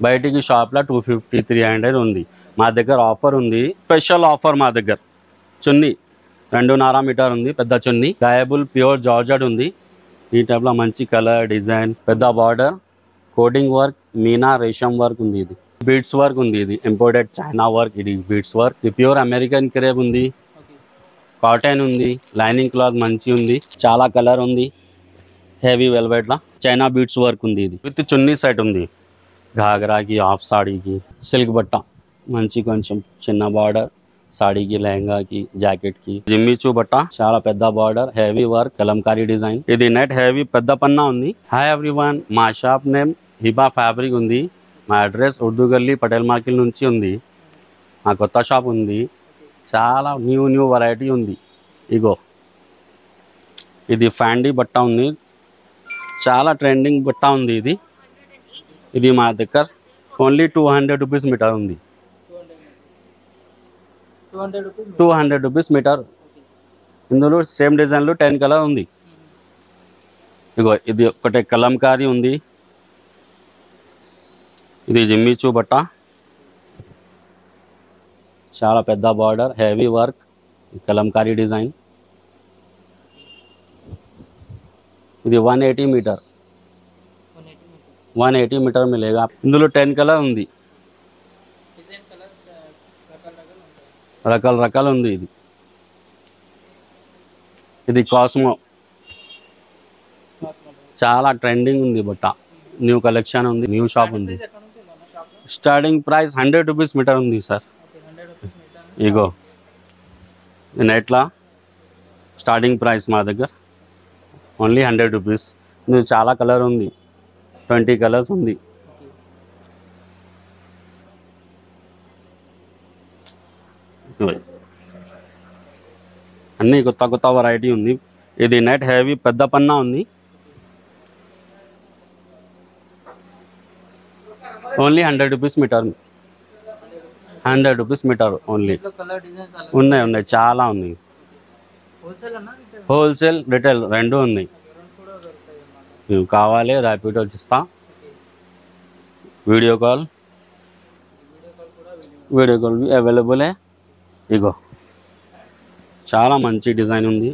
బయటికి షాప్లో 250 300 ఉంది. మా దగ్గర ఆఫర్ ఉంది, స్పెషల్ ఆఫర్. మా దగ్గర చున్నీ 2.5 మీటర్ ఉంది, పెద్ద చున్నీ. డయబుల్ ప్యూర్ జార్జెట్ ఉంది. ఈ టైప్లో మంచి కలర్ డిజైన్, పెద్ద బార్డర్, కోడింగ్ వర్క్, మీనా రేషం వర్క్ ఉంది. ఇది బీడ్స్ వర్క్ ఉంది. ఇది ఇంపోర్టెడ్ చైనా వర్క్. ఇది బీడ్స్ వర్క్. ఇది ప్యూర్ అమెరికన్ క్రేప్ ఉంది. కాటన్ ఉంది. లైనింగ్ క్లాత్ మంచి ఉంది. చాలా కలర్ ఉంది. హెవీ వెల్వెట్లా చైనా బీడ్స్ వర్క్ ఉంది. ఇది విత్ చున్నీ సెట్ ఉంది. घाघराकी हाफ साड़ी की सिल्क बट्टा मंची కొంచెం చిన్న బార్డర్ సాడీకి లెహంగాకి జాకెట్కి జిమ్మిచూ బట్ట చాలా పెద్ద border heavy work Kalamkari design. ఇది నెట్ హెవీ పెద్ద పన్నా ఉంది. హాయ్ ఎవ్రీవన్, మా షాప్ నేమ్ హిబా ఫ్యాబ్రిక్ ఉంది. మా అడ్రస్ ఉర్దూ గల్లీ పటేల్ మార్కెట్ నుంచి ఉంది. మా కొత్త షాప్ ఉంది. చాలా న్యూ వెరైటీ ఉంది. ఇగో ఇది ఫ్యాండీ బట్ట ఉంది. చాలా ట్రెండింగ్ బట్ట ఉంది. ఇది మా దగ్గర ఓన్లీ 200 రూపీస్ మీటర్ ఉంది. 200 రూపీస్ మీటర్. ఇందులో సేమ్ డిజైన్లో 10 కలర్ ఉంది. ఇగో ఇది ఒకటే కలంకారీ ఉంది. ఇది జిమ్మిచూ బట్ట, చాలా పెద్ద border heavy work Kalamkari design. ఇది 180 మీటర్. 180 मीटर मिलेगा. इंदुलो 10 कलर ఉంది. రకాల ఉంది. ఇది కాస్మో చాలా ట్రెండింగ్ ఉంది. బట్ట న్యూ కలెక్షన్ ఉంది. న్యూ షాప్ ఉంది. స్టార్టింగ్ ప్రైస్ 100 రూపీస్ మీటర్ ఉంది సార్. ఇగో నెట్లా స్టార్టింగ్ ప్రైస్ మా దగ్గర ఓన్లీ 100 రూపీస్. ఇందులో చాలా కలర్ ఉంది. 20 కలర్స్ ఉంది. అన్నీ కొత్త వెరైటీ ఉంది. ఇది నెట్ హెవీ పెద్ద పన్నా ఉంది. Only 100 rupees meter. 100 rupees meter only. ఉన్నాయి చాలా ఉన్నాయి. హోల్సేల్ రిటైల్ రెండు ఉన్నాయి. మీకు కావాలి ర్యాపిడో ఇస్తా. Video call available. ఇగో చాలా మంచి డిజైన్ ఉంది.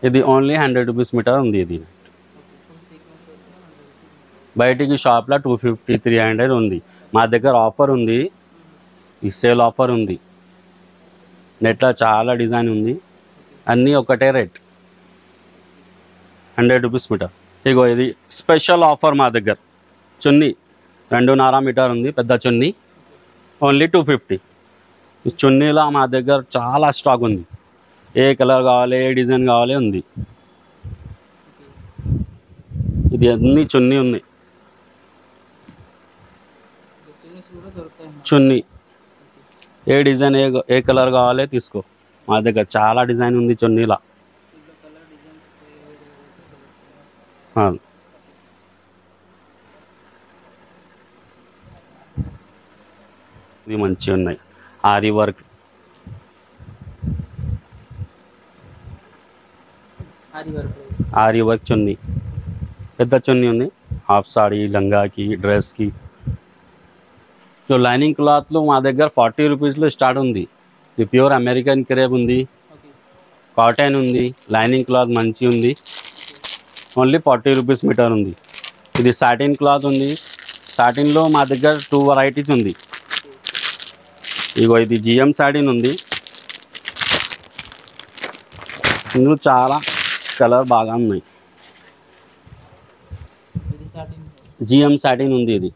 ఇది ఓన్లీ 100 రూపీస్ మీటర్ ఉంది. ఇది బయటికి షాప్లో 250 300 ఉంది. మా దగ్గర ఆఫర్ ఉంది. ఈ సేల్ ఆఫర్ ఉంది. నెట్లో చాలా డిజైన్ ఉంది. అన్నీ ఒకటే రేట్ 100 రూపీస్ మీటర్. ఇగో ఇది స్పెషల్ ఆఫర్. మా దగ్గర చున్నీ 2.5 మీటర్ ఉంది, పెద్ద చున్నీ. ఓన్లీ 250. ఈ చున్నీలో మా దగ్గర చాలా స్టాక్ ఉంది. ఏ కలర్ కావాలి, ఏ డిజైన్ కావాలి ఉంది. ఇది అన్ని చున్నీ ఉన్నాయి. చున్నీ ఏ డిజైన్ ఏ కలర్ కావాలో తీసుకో. మా దగ్గర చాలా డిజైన్ ఉంది చున్నీలా. ఇవి మంచిగా ఉన్నాయి. ఆరి వర్క్ చున్నీ పెద్ద చున్నీ ఉంది. హాఫ్ సాడీ లంగాకి డ్రెస్కి. సో లైనింగ్ క్లాత్లో మా దగ్గర 40 రూపీస్లో స్టార్ట్ ఉంది. ఇది ప్యూర్ అమెరికన్ క్రేప్ ఉంది. కాటన్ ఉంది. లైనింగ్ క్లాత్ మంచి ఉంది. ఓన్లీ 40 రూపీస్ మీటర్ ఉంది. ఇది సాటిన్ క్లాత్ ఉంది. సాటిన్లో మా దగ్గర 2 వెరైటీస్ ఉంది. ఇగో ఇది జిఎం సాటిన్ ఉంది. ఇందులో చాలా కలర్ బాగా ఉన్నాయి. జిఎం సాటిన్ ఉంది. ఇది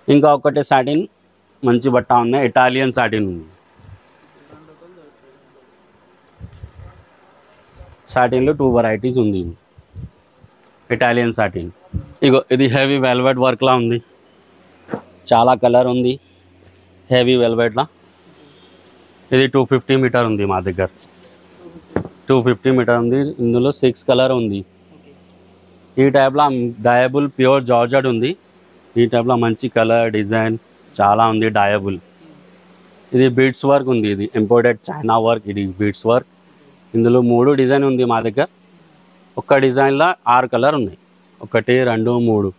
ఇంకా ఒకటి సాటిన్ మంచి బట్ట ఉన్నాయి. ఇటాలియన్ సాటిన్ ఉంది. సాటిన్లో 2 వెరైటీస్ ఉంది. Italian satin. ఇగో ఇది హెవీ వెల్వెట్ వర్క్లా ఉంది. చాలా కలర్ ఉంది. హెవీ వెల్వెట్లా. ఇది 250 మీటర్ ఉంది మా దగ్గర. 250 మీటర్ ఉంది. ఇందులో 6 కలర్ ఉంది. ఈ టైప్లో డయబుల్ ప్యూర్ జార్జెట్ ఉంది. ఈ టైప్లో మంచి కలర్ డిజైన్ చాలా ఉంది. డయబుల్ ఇది బీడ్స్ వర్క్ ఉంది. ఇది ఇంపోర్టెడ్ చైనా వర్క్. ఇది బీడ్స్ వర్క్ ఇందులో 3 డిజైన్ ఉంది మా దగ్గర. ఒక్క డిజైన్లో 6 కలర్ ఉన్నాయి. 1 2 3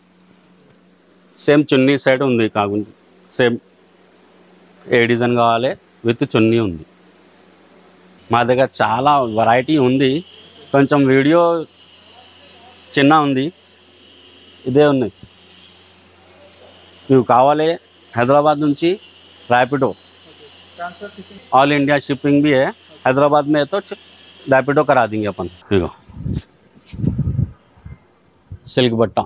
సేమ్ చున్నీ సెట్ ఉంది. కాకుండా సేమ్ ఏ డిజైన్ కావాలి విత్ చున్నీ ఉంది. మా దగ్గర చాలా వెరైటీ ఉంది. కొంచెం వీడియో చిన్న ఉంది. ఇదే ఉన్నాయి. మీకు కావాలి हैदराबाद నుంచి रैपिडो ऑल इंडिया शिपिंग भी है. हैदराबाद में है तो रैपिडो करा देंगे अपन. ఇగో సిల్క్ బట్ట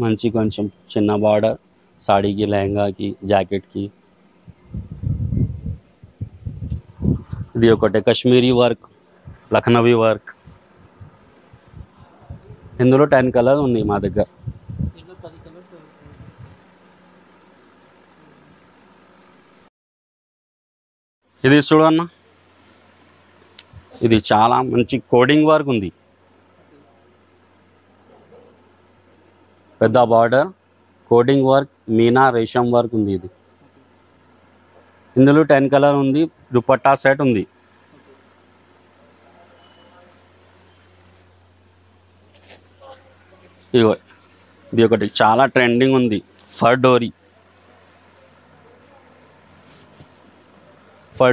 మంచి కొంచెం చిన్న బార్డర్ సాడీకి లెహంగాకి జాకెట్కి. ఇది ఒకటి కాశ్మీరీ వర్క్ లఖనవీ వర్క్. ఇందులో 10 కలర్ ఉంది మా దగ్గర. ఇది చూడన్న, ఇది చాలా మంచి కోడింగ్ వర్క్ ఉంది. పెద్ద బార్డర్ కోడింగ్ వర్క్ మీనా రేషం వర్క్ ఉంది. ఇది ఇందులో 10 కలర్ ఉంది. దుపట్టా సెట్ ఉంది. ఇగో ఇది ఒకటి చాలా ట్రెండింగ్ ఉంది. ఫర్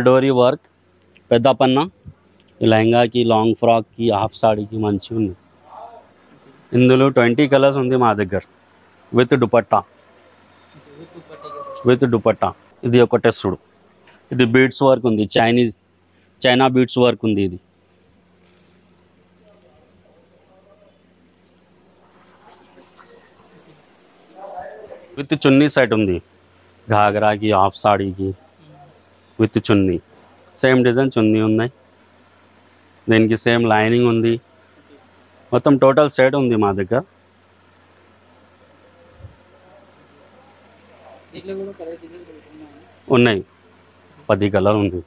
డోరీ వర్క్ పెద్ద పన్నా లెహంగాకి లాంగ్ ఫ్రాక్కి హాఫ్ సాడీకి మంచిగా ఉంది. ఇందులో 20 కలర్స్ ఉంది మా దగ్గర విత్ దుపట్టా. ఇది ఒక టెస్టుడు. ఇది బీడ్స్ వర్క్ ఉంది. చైనా బీడ్స్ వర్క్ ఉంది. ఇది విత్ చున్నీ సెట్ ఉంది. घाघराకి హాఫ్ సాడీకి విత్ చున్నీ. సేమ్ డిజైన్ చున్నీ ఉన్నాయి. దీనికి సేమ్ లైనింగ్ ఉంది. మొత్తం టోటల్ సెట్ ఉంది మా దగ్గర. ఉన్నాయి 10 కలర్ ఉంది.